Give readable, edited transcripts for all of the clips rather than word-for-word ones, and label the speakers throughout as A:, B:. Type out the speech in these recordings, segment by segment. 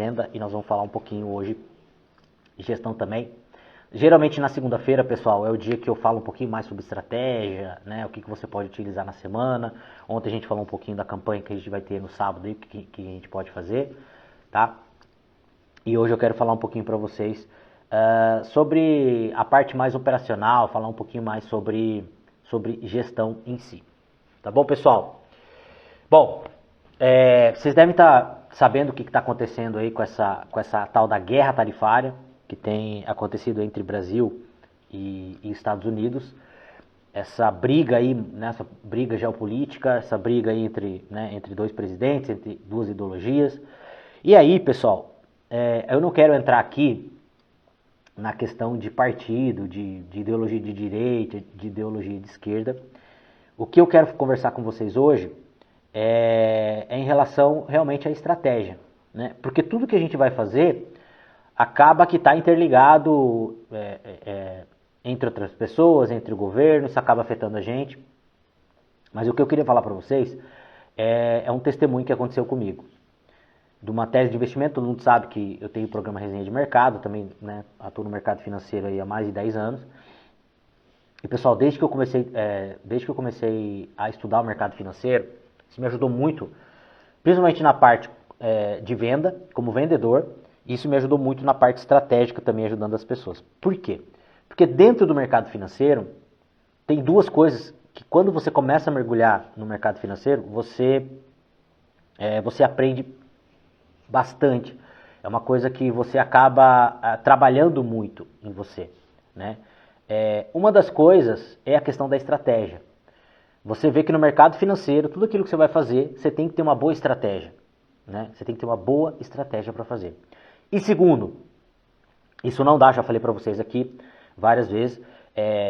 A: venda e nós vamos falar um pouquinho hoje de gestão também. Geralmente na segunda-feira, pessoal, é o dia que eu falo um pouquinho mais sobre estratégia, né, o que você pode utilizar na semana. Ontem a gente falou um pouquinho da campanha que a gente vai ter no sábado e o que a gente pode fazer, tá? E hoje eu quero falar um pouquinho para vocês sobre a parte mais operacional, falar um pouquinho mais sobre gestão em si. Tá bom, pessoal? Bom, vocês devem estar sabendo o que está acontecendo aí com essa tal da guerra tarifária que tem acontecido entre Brasil e Estados Unidos. Essa briga aí, né, essa briga geopolítica, essa briga aí entre dois presidentes, entre duas ideologias. E aí, pessoal, eu não quero entrar aqui na questão de partido, de ideologia de direita, de ideologia de esquerda. O que eu quero conversar com vocês hoje é em relação realmente à estratégia, né? Porque tudo que a gente vai fazer acaba que está interligado entre outras pessoas, entre o governo, isso acaba afetando a gente. Mas o que eu queria falar para vocês é um testemunho que aconteceu comigo. De uma tese de investimento, todo mundo sabe que eu tenho o programa Resenha de Mercado, também, né, atuo no mercado financeiro aí há mais de 10 anos. E pessoal, desde que eu comecei a estudar o mercado financeiro, isso me ajudou muito, principalmente na parte de venda, como vendedor, e isso me ajudou muito na parte estratégica também, ajudando as pessoas. Por quê? Porque dentro do mercado financeiro, tem duas coisas que quando você começa a mergulhar no mercado financeiro, você aprende bastante. É uma coisa que você acaba trabalhando muito em você, né? Uma das coisas é a questão da estratégia. Você vê que no mercado financeiro, tudo aquilo que você vai fazer, você tem que ter uma boa estratégia, né? Você tem que ter uma boa estratégia para fazer. E segundo, isso não dá, já falei para vocês aqui várias vezes,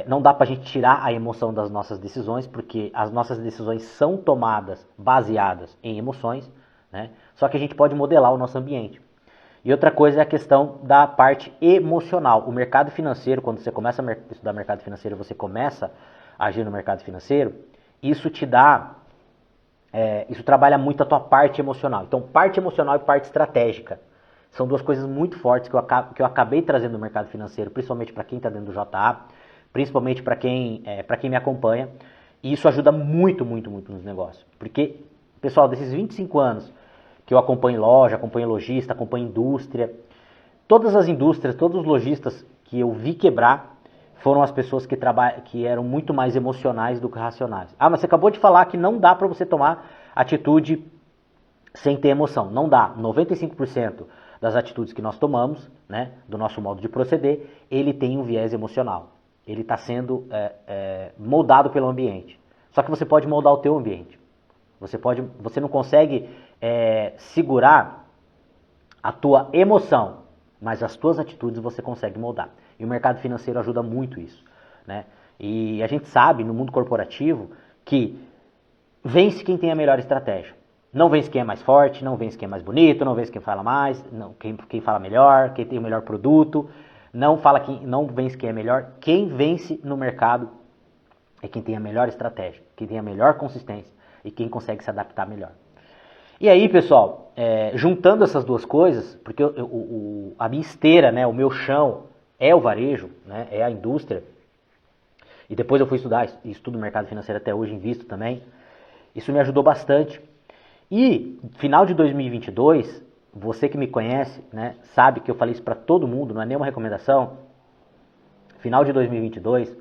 A: não dá para a gente tirar a emoção das nossas decisões, porque as nossas decisões são tomadas baseadas em emoções, né? Só que a gente pode modelar o nosso ambiente. E outra coisa é a questão da parte emocional. O mercado financeiro, quando você começa a estudar mercado financeiro, você começa a agir no mercado financeiro, isso te dá, isso trabalha muito a tua parte emocional. Então, parte emocional e parte estratégica são duas coisas muito fortes que eu acabei trazendo no mercado financeiro, principalmente para quem está dentro do JA, principalmente para quem me acompanha. E isso ajuda muito, muito, muito nos negócios. Porque, pessoal, desses 25 anos que eu acompanho loja, acompanho lojista, acompanho indústria, todas as indústrias, todos os lojistas que eu vi quebrar foram as pessoas que eram muito mais emocionais do que racionais. Ah, mas você acabou de falar que não dá para você tomar atitude sem ter emoção. Não dá. 95% das atitudes que nós tomamos, né, do nosso modo de proceder, ele tem um viés emocional. Ele está sendo moldado pelo ambiente. Só que você pode moldar o teu ambiente. Você não consegue segurar a tua emoção, mas as tuas atitudes você consegue moldar. E o mercado financeiro ajuda muito isso, né? E a gente sabe, no mundo corporativo, que vence quem tem a melhor estratégia. Não vence quem é mais forte, não vence quem é mais bonito, não vence quem fala mais, não, quem fala melhor, quem tem o melhor produto, não vence quem é melhor. Quem vence no mercado é quem tem a melhor estratégia, quem tem a melhor consistência e quem consegue se adaptar melhor. E aí, pessoal, juntando essas duas coisas, porque a minha esteira, né, o meu chão é o varejo, né, é a indústria, e depois eu fui estudar, estudo mercado financeiro até hoje, invisto também, isso me ajudou bastante. E final de 2022, você que me conhece, né, sabe que eu falei isso para todo mundo, não é nenhuma recomendação. Final de 2022,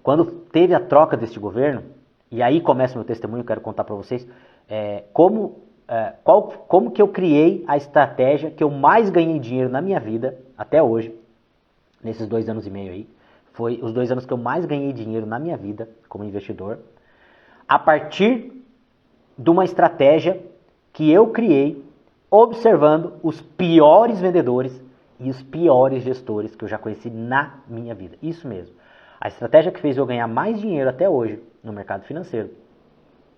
A: quando teve a troca deste governo, e aí começa o meu testemunho, eu quero contar para vocês como que eu criei a estratégia que eu mais ganhei dinheiro na minha vida, até hoje, nesses 2 anos e meio aí. Foi os 2 anos que eu mais ganhei dinheiro na minha vida como investidor, a partir de uma estratégia que eu criei observando os piores vendedores e os piores gestores que eu já conheci na minha vida. Isso mesmo. A estratégia que fez eu ganhar mais dinheiro até hoje no mercado financeiro,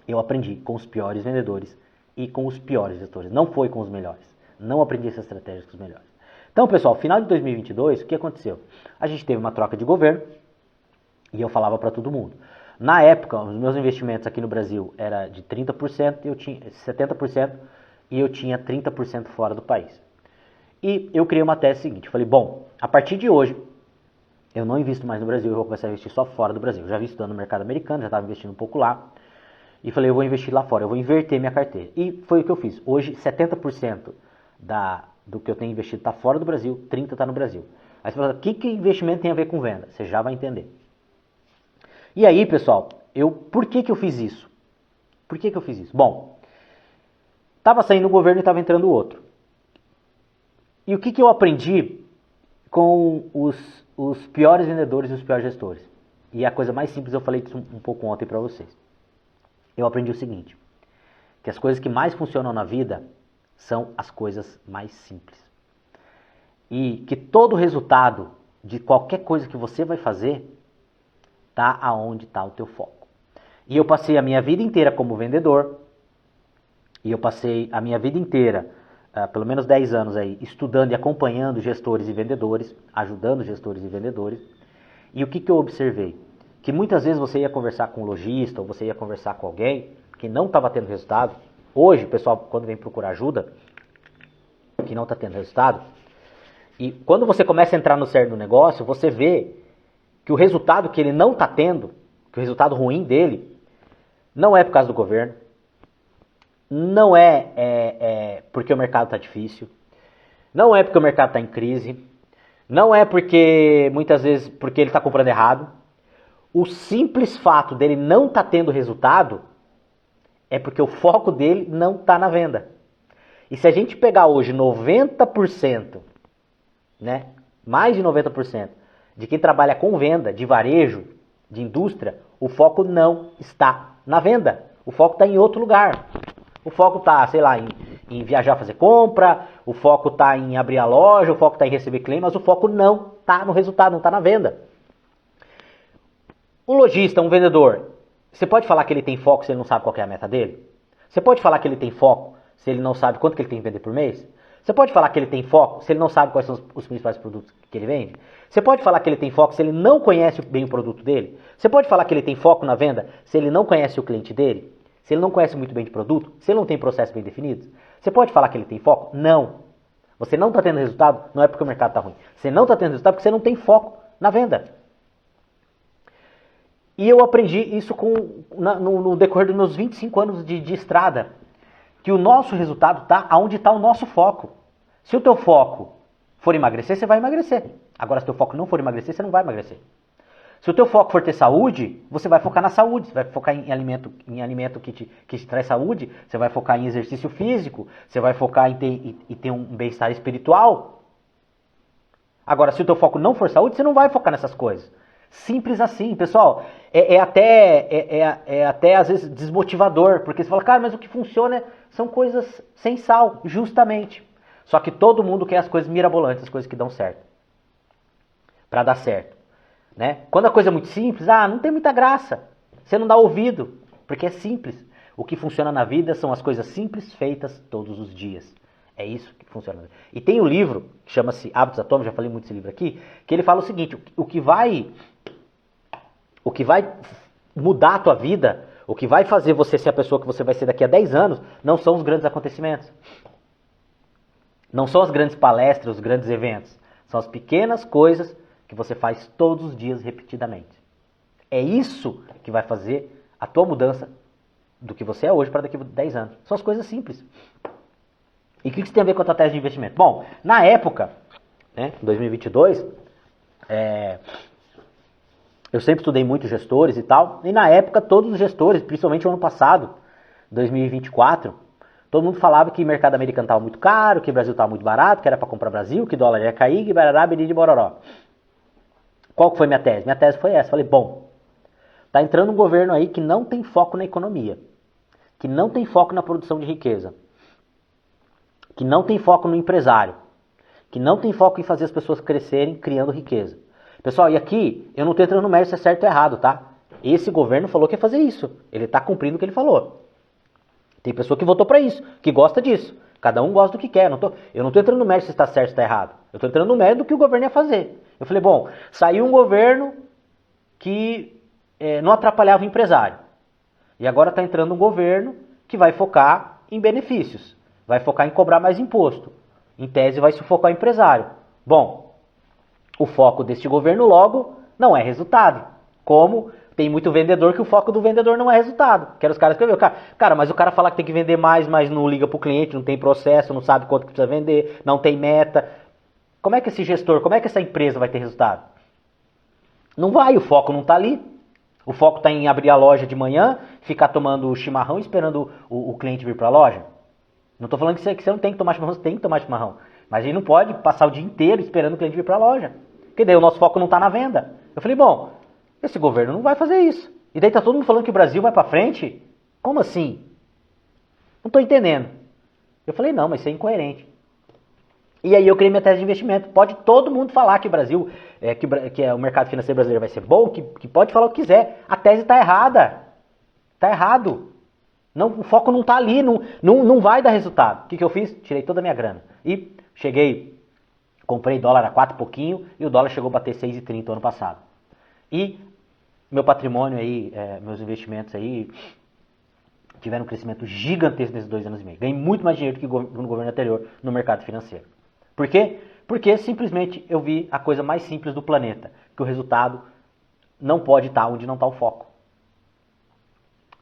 A: eu aprendi com os piores vendedores e com os piores gestores. Não foi com os melhores. Não aprendi essa estratégia com os melhores. Então, pessoal, final de 2022, o que aconteceu? A gente teve uma troca de governo e eu falava para todo mundo. Na época, os meus investimentos aqui no Brasil era de 30%, eu tinha 70% e eu tinha 30% fora do país. E eu criei uma tese seguinte, falei, bom, a partir de hoje, eu não invisto mais no Brasil, eu vou começar a investir só fora do Brasil. Eu já vi estudando no mercado americano, já estava investindo um pouco lá. E falei, eu vou investir lá fora, eu vou inverter minha carteira. E foi o que eu fiz. Hoje, 70% do que eu tenho investido está fora do Brasil, 30% está no Brasil. Aí você fala, o que investimento tem a ver com venda? Você já vai entender. E aí, pessoal, por que eu fiz isso? Por que eu fiz isso? Bom, estava saindo um governo e estava entrando outro. E o que eu aprendi com os piores vendedores e os piores gestores? E a coisa mais simples, eu falei disso um pouco ontem para vocês. Eu aprendi o seguinte, que as coisas que mais funcionam na vida são as coisas mais simples. E que todo resultado de qualquer coisa que você vai fazer está aonde está o teu foco. E eu passei a minha vida inteira como vendedor, e eu passei a minha vida inteira, pelo menos 10 anos aí, estudando e acompanhando gestores e vendedores, ajudando gestores e vendedores. E o que eu observei? Que muitas vezes você ia conversar com um lojista, ou você ia conversar com alguém que não estava tendo resultado. Hoje, o pessoal, quando vem procurar ajuda, que não está tendo resultado, e quando você começa a entrar no cerne do negócio, você vê que o resultado que ele não está tendo, que o resultado ruim dele, não é por causa do governo, não é porque o mercado está difícil, não é porque o mercado está em crise, não é porque, muitas vezes, porque ele está comprando errado. O simples fato dele não estar tendo resultado é porque o foco dele não está na venda. E se a gente pegar hoje 90%, né, mais de 90% de quem trabalha com venda, de varejo, de indústria, o foco não está na venda. O foco está em outro lugar. O foco está, sei lá, em viajar, fazer compra, o foco está em abrir a loja, o foco está em receber cliente, mas o foco não está no resultado, não está na venda. Um lojista, um vendedor, você pode falar que ele tem foco se ele não sabe qual é a meta dele? Você pode falar que ele tem foco se ele não sabe quanto que ele tem que vender por mês? Você pode falar que ele tem foco se ele não sabe quais são os principais produtos que ele vende? Você pode falar que ele tem foco se ele não conhece bem o produto dele? Você pode falar que ele tem foco na venda se ele não conhece o cliente dele? Se ele não conhece muito bem de produto? Se ele não tem processos bem definidos? Você pode falar que ele tem foco? Não. Você não está tendo resultado, não é porque o mercado está ruim. Você não está tendo resultado porque você não tem foco na venda. E eu aprendi isso no decorrer dos meus 25 anos de estrada, que o nosso resultado está onde está o nosso foco. Se o teu foco for emagrecer, você vai emagrecer. Agora, se o teu foco não for emagrecer, você não vai emagrecer. Se o teu foco for ter saúde, você vai focar na saúde, você vai focar em alimento que te traz saúde, você vai focar em exercício físico, você vai focar em ter um bem-estar espiritual. Agora, se o teu foco não for saúde, você não vai focar nessas coisas. Simples assim, pessoal. É até às vezes desmotivador, porque você fala, cara, mas o que funciona são coisas sem sal, justamente. Só que todo mundo quer as coisas mirabolantes, as coisas que dão certo. Para dar certo. Né? Quando a coisa é muito simples, não tem muita graça. Você não dá ouvido, porque é simples. O que funciona na vida são as coisas simples feitas todos os dias. É isso que funciona. E tem um livro, que chama-se Hábitos Atômicos, já falei muito desse livro aqui, que ele fala o seguinte, o que vai mudar a tua vida, o que vai fazer você ser a pessoa que você vai ser daqui a 10 anos, não são os grandes acontecimentos. Não são as grandes palestras, os grandes eventos. São as pequenas coisas que você faz todos os dias repetidamente. É isso que vai fazer a tua mudança do que você é hoje para daqui a 10 anos. São as coisas simples. E o que isso tem a ver com a tua tese de investimento? Bom, na época, né, 2022, eu sempre estudei muito gestores e tal, e na época todos os gestores, principalmente o ano passado, 2024, todo mundo falava que o mercado americano estava muito caro, que o Brasil estava muito barato, que era para comprar Brasil, que o dólar ia cair, que barará, biriri, bororó. Qual que foi minha tese? Minha tese foi essa. Falei, bom, tá entrando um governo aí que não tem foco na economia, que não tem foco na produção de riqueza, que não tem foco no empresário, que não tem foco em fazer as pessoas crescerem criando riqueza. Pessoal, e aqui eu não estou entrando no mérito se é certo ou errado, tá? Esse governo falou que ia fazer isso. Ele está cumprindo o que ele falou. Tem pessoa que votou para isso, que gosta disso. Cada um gosta do que quer. Eu não estou entrando no mérito se está certo ou está errado. Eu estou entrando no mérito do que o governo ia fazer. Eu falei, bom, saiu um governo que não atrapalhava o empresário. E agora está entrando um governo que vai focar em benefícios. Vai focar em cobrar mais imposto. Em tese vai sufocar o empresário. Bom, o foco deste governo logo não é resultado. Como tem muito vendedor que o foco do vendedor não é resultado. Quero os caras escrever. Cara, mas o cara fala que tem que vender mais, mas não liga pro cliente, não tem processo, não sabe quanto que precisa vender, não tem meta. Como é que esse gestor, como é que essa empresa vai ter resultado? Não vai, o foco não está ali. O foco está em abrir a loja de manhã, ficar tomando chimarrão esperando o cliente vir para a loja. Não estou falando que você não tem que tomar chimarrão, você tem que tomar chimarrão. Mas a gente não pode passar o dia inteiro esperando o cliente vir para a loja. Porque daí o nosso foco não está na venda. Eu falei, bom, esse governo não vai fazer isso. E daí está todo mundo falando que o Brasil vai para frente? Como assim? Não estou entendendo. Eu falei, não, mas isso é incoerente. E aí eu criei minha tese de investimento. Pode todo mundo falar que o Brasil, que o mercado financeiro brasileiro vai ser bom, que pode falar o que quiser. A tese está errada. Está errado. Não, o foco não está ali, não vai dar resultado. O que eu fiz? Tirei toda a minha grana. E comprei dólar a 4 e pouquinho, e o dólar chegou a bater 6,30 ano passado. E meu patrimônio aí, meus investimentos aí, tiveram um crescimento gigantesco nesses 2 anos e meio. Ganhei muito mais dinheiro do que no governo anterior no mercado financeiro. Por quê? Porque simplesmente eu vi a coisa mais simples do planeta, que o resultado não pode estar onde não está o foco.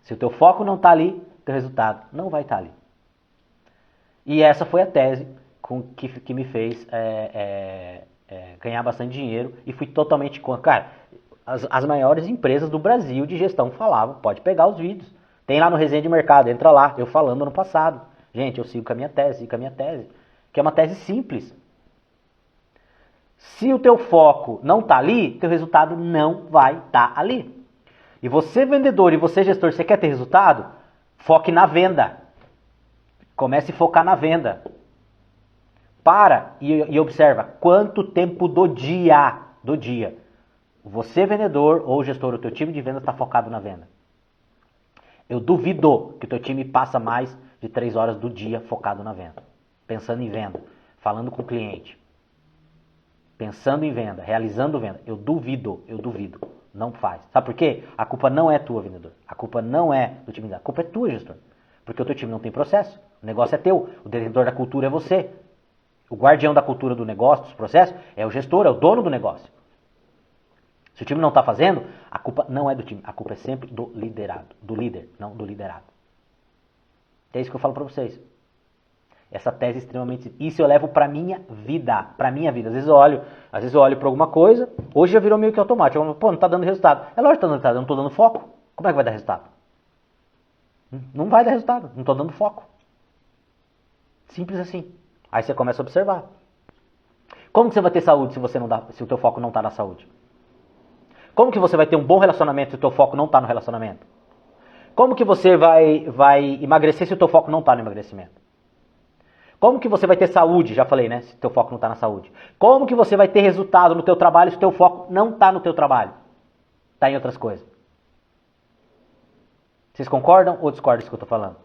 A: Se o teu foco não está ali, o teu resultado não vai estar ali. E essa foi a tese que me fez ganhar bastante dinheiro e fui totalmente contra. Cara, as maiores empresas do Brasil de gestão falavam, pode pegar os vídeos. Tem lá no Resenha de Mercado, entra lá, eu falando ano passado. Gente, eu sigo com a minha tese, que é uma tese simples. Se o teu foco não está ali, teu resultado não vai estar ali. E você vendedor e você gestor, você quer ter resultado? Foque na venda. Comece a focar na venda. Para e observa quanto tempo do dia, você vendedor ou gestor, o teu time de venda está focado na venda. Eu duvido que o teu time passa mais de 3 horas do dia focado na venda. Pensando em venda, falando com o cliente. Pensando em venda, realizando venda. Eu duvido. Não faz. Sabe por quê? A culpa não é tua, vendedor. A culpa não é do time. A culpa é tua, gestor. Porque o teu time não tem processo. O negócio é teu. O detentor da cultura é você. O guardião da cultura do negócio, dos processos, é o gestor, é o dono do negócio. Se o time não está fazendo, a culpa não é do time. A culpa é sempre do liderado. Do líder, não do liderado. É isso que eu falo para vocês. Essa tese é extremamente... Isso eu levo para minha vida. Às vezes eu olho para alguma coisa, hoje já virou meio que automático. Pô, não está dando resultado. É lógico que está dando resultado, eu não estou dando foco. Como é que vai dar resultado? Não vai dar resultado, não estou dando foco. Simples assim. Aí você começa a observar. Como que você vai ter saúde se o teu foco não está na saúde? Como que você vai ter um bom relacionamento se o teu foco não está no relacionamento? Como que você vai emagrecer se o teu foco não está no emagrecimento? Como que você vai ter saúde, já falei, né, se o teu foco não está na saúde? Como que você vai ter resultado no teu trabalho se o teu foco não está no teu trabalho? Está em outras coisas. Vocês concordam ou discordam disso que eu estou falando?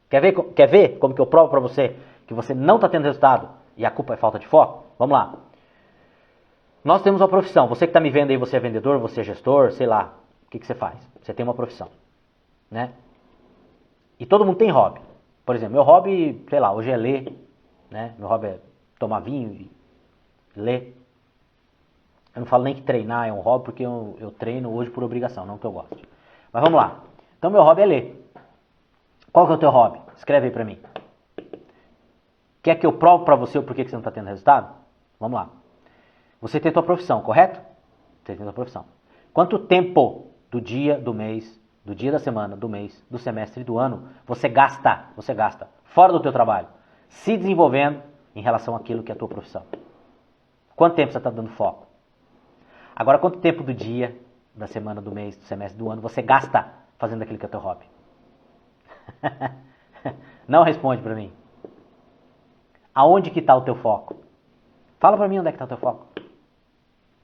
A: Quer ver como que eu provo para você que você não está tendo resultado e a culpa é falta de foco? Vamos lá. Nós temos uma profissão. Você que está me vendo aí, você é vendedor, você é gestor, sei lá. O que você faz? Você tem uma profissão, né? E todo mundo tem hobby. Por exemplo, meu hobby, sei lá, hoje é ler, né? Meu hobby é tomar vinho e ler. Eu não falo nem que treinar é um hobby, porque eu treino hoje por obrigação, não que eu gosto. Mas vamos lá. Então meu hobby é ler. Qual que é o teu hobby? Escreve aí pra mim. Quer que eu provo pra você o porquê que você não está tendo resultado? Vamos lá. Você tem tua profissão, correto? Você tem tua profissão. Quanto tempo do dia, do mês, do dia da semana, do mês, do semestre e do ano você gasta fora do teu trabalho, se desenvolvendo em relação àquilo que é a tua profissão? Quanto tempo você está dando foco? Agora, quanto tempo do dia, da semana, do mês, do semestre, do ano você gasta fazendo aquilo que é teu hobby? Não responde para mim. Aonde que está o teu foco? Fala para mim onde é que está o teu foco.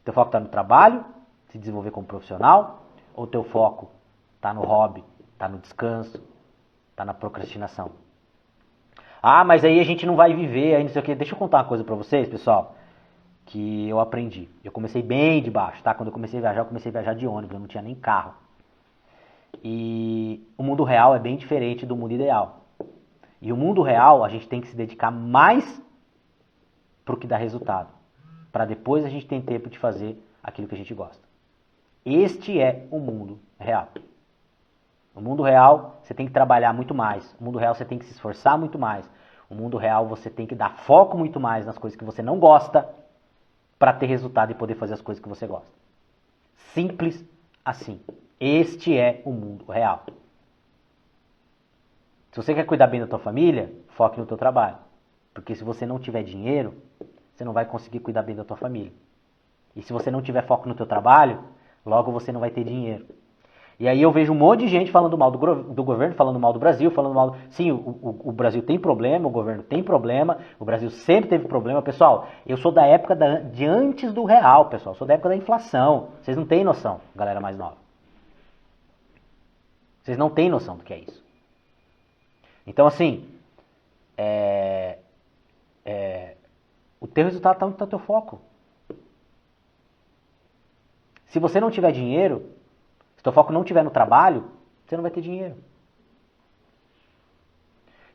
A: Teu foco está no trabalho, se desenvolver como profissional, ou teu foco está no hobby, está no descanso, está na procrastinação? Ah, mas aí a gente não vai viver, aí não sei o quê. Deixa eu contar uma coisa para vocês, pessoal, que eu aprendi. Eu comecei bem de baixo, tá? Quando eu comecei a viajar de ônibus, eu não tinha nem carro. E o mundo real é bem diferente do mundo ideal. E o mundo real, a gente tem que se dedicar mais para o que dá resultado. Para depois a gente ter tempo de fazer aquilo que a gente gosta. Este é o mundo real. No mundo real, você tem que trabalhar muito mais. No mundo real, você tem que se esforçar muito mais. No mundo real, você tem que dar foco muito mais nas coisas que você não gosta para ter resultado e poder fazer as coisas que você gosta. Simples assim. Este é o mundo real. Se você quer cuidar bem da tua família, foque no teu trabalho. Porque se você não tiver dinheiro, você não vai conseguir cuidar bem da tua família. E se você não tiver foco no teu trabalho, logo você não vai ter dinheiro. E aí eu vejo um monte de gente falando mal do governo, falando mal do Brasil, falando mal... Sim, o Brasil tem problema, o governo tem problema, o Brasil sempre teve problema. Pessoal, eu sou da época de antes do real, pessoal. Sou da época da inflação. Vocês não têm noção, galera mais nova. Vocês não têm noção do que é isso. Então, assim, o teu resultado está onde está o teu foco. Se você não tiver dinheiro, se teu foco não estiver no trabalho, você não vai ter dinheiro.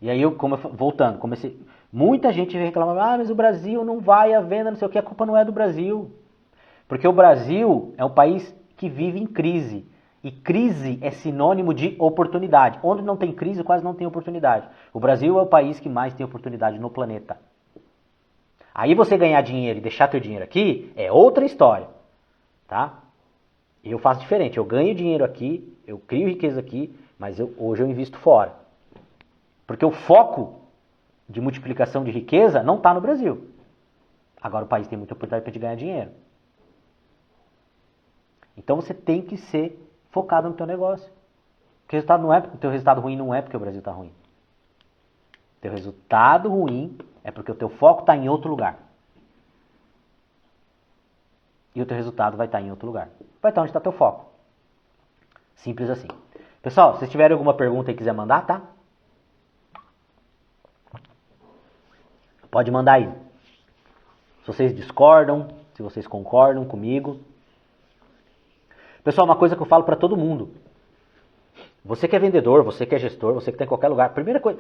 A: E aí, voltando, comecei... Muita gente reclama, mas o Brasil não vai à venda, não sei o que, a culpa não é do Brasil. Porque o Brasil é um país que vive em crise. E crise é sinônimo de oportunidade. Onde não tem crise, quase não tem oportunidade. O Brasil é o país que mais tem oportunidade no planeta. Aí você ganhar dinheiro e deixar teu dinheiro aqui é outra história. Tá? Eu faço diferente. Eu ganho dinheiro aqui, eu crio riqueza aqui, mas hoje eu invisto fora. Porque o foco de multiplicação de riqueza não está no Brasil. Agora o país tem muita oportunidade de ganhar dinheiro. Então você tem que ser focado no teu negócio. O teu resultado ruim não é porque o Brasil está ruim. O teu resultado ruim é porque o teu foco está em outro lugar. E o teu resultado vai estar em outro lugar. Vai estar onde está teu foco. Simples assim. Pessoal, se vocês tiverem alguma pergunta e quiser mandar, tá? Pode mandar aí. Se vocês discordam, se vocês concordam comigo. Pessoal, uma coisa que eu falo para todo mundo. Você que é vendedor, você que é gestor, você que está em qualquer lugar. Primeira coisa,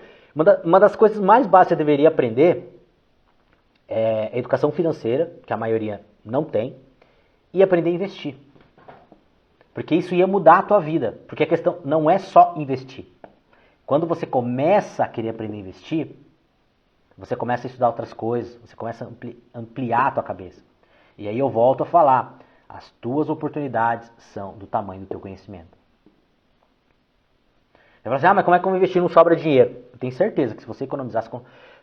A: uma das coisas mais básicas que você deveria aprender é a educação financeira, que a maioria não tem, e aprender a investir. Porque isso ia mudar a tua vida. Porque a questão não é só investir. Quando você começa a querer aprender a investir, você começa a estudar outras coisas, você começa a ampliar a tua cabeça. E aí eu volto a falar, as tuas oportunidades são do tamanho do teu conhecimento. Você fala assim, mas como é que eu vou investir não sobra dinheiro? Eu tenho certeza que se você economizar,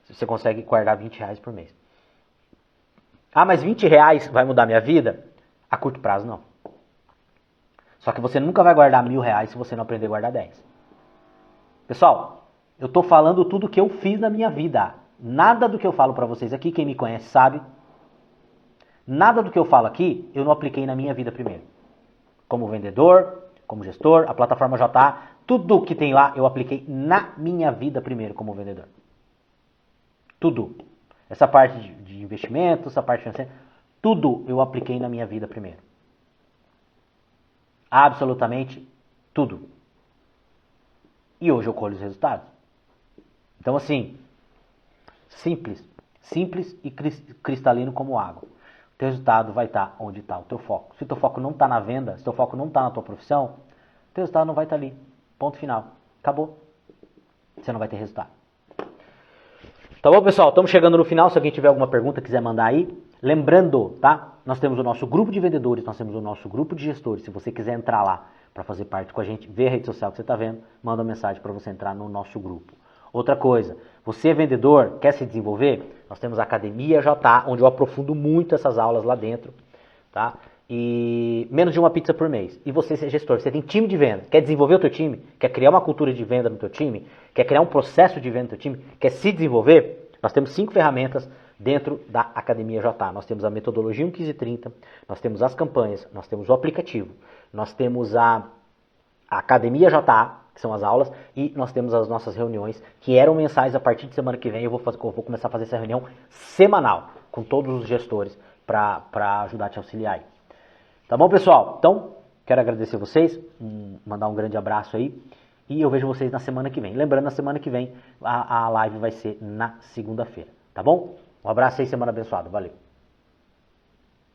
A: você consegue guardar R$20 por mês. Mas R$20 vai mudar minha vida? A curto prazo, não. Só que você nunca vai guardar R$1.000 se você não aprender a guardar 10. Pessoal, eu estou falando tudo que eu fiz na minha vida. Nada do que eu falo para vocês aqui, quem me conhece sabe. Nada do que eu falo aqui, eu não apliquei na minha vida primeiro. Como vendedor, como gestor, a plataforma JA, tudo que tem lá eu apliquei na minha vida primeiro como vendedor. Tudo. Essa parte de investimento, essa parte financeira, tudo eu apliquei na minha vida primeiro. Absolutamente tudo. E hoje eu colho os resultados. Então assim, simples e cristalino como água. O teu resultado vai estar onde está o teu foco. Se o teu foco não está na venda, se o teu foco não está na tua profissão, o teu resultado não vai estar ali. Ponto final. Acabou. Você não vai ter resultado. Tá bom, pessoal? Estamos chegando no final. Se alguém tiver alguma pergunta, quiser mandar aí. Lembrando, tá? Nós temos o nosso grupo de vendedores, nós temos o nosso grupo de gestores. Se você quiser entrar lá para fazer parte com a gente, ver a rede social que você está vendo, manda uma mensagem para você entrar no nosso grupo. Outra coisa, você é vendedor, quer se desenvolver? Nós temos a Academia JA, onde eu aprofundo muito essas aulas lá dentro, tá? E menos de uma pizza por mês. E você é gestor, você tem time de venda, quer desenvolver o teu time? Quer criar uma cultura de venda no teu time? Quer criar um processo de venda no teu time? Quer se desenvolver? Nós temos 5 ferramentas dentro da Academia JA. Nós temos a metodologia 1530, nós temos as campanhas, nós temos o aplicativo, nós temos a Academia JA, que são as aulas, e nós temos as nossas reuniões, que eram mensais. A partir de semana que vem eu vou começar a fazer essa reunião semanal, com todos os gestores, para ajudar a te auxiliar aí. Tá bom, pessoal? Então, quero agradecer vocês, mandar um grande abraço aí, E eu vejo vocês na semana que vem. Lembrando, na semana que vem a live vai ser na segunda-feira, tá bom? Um abraço aí, semana abençoada. Valeu!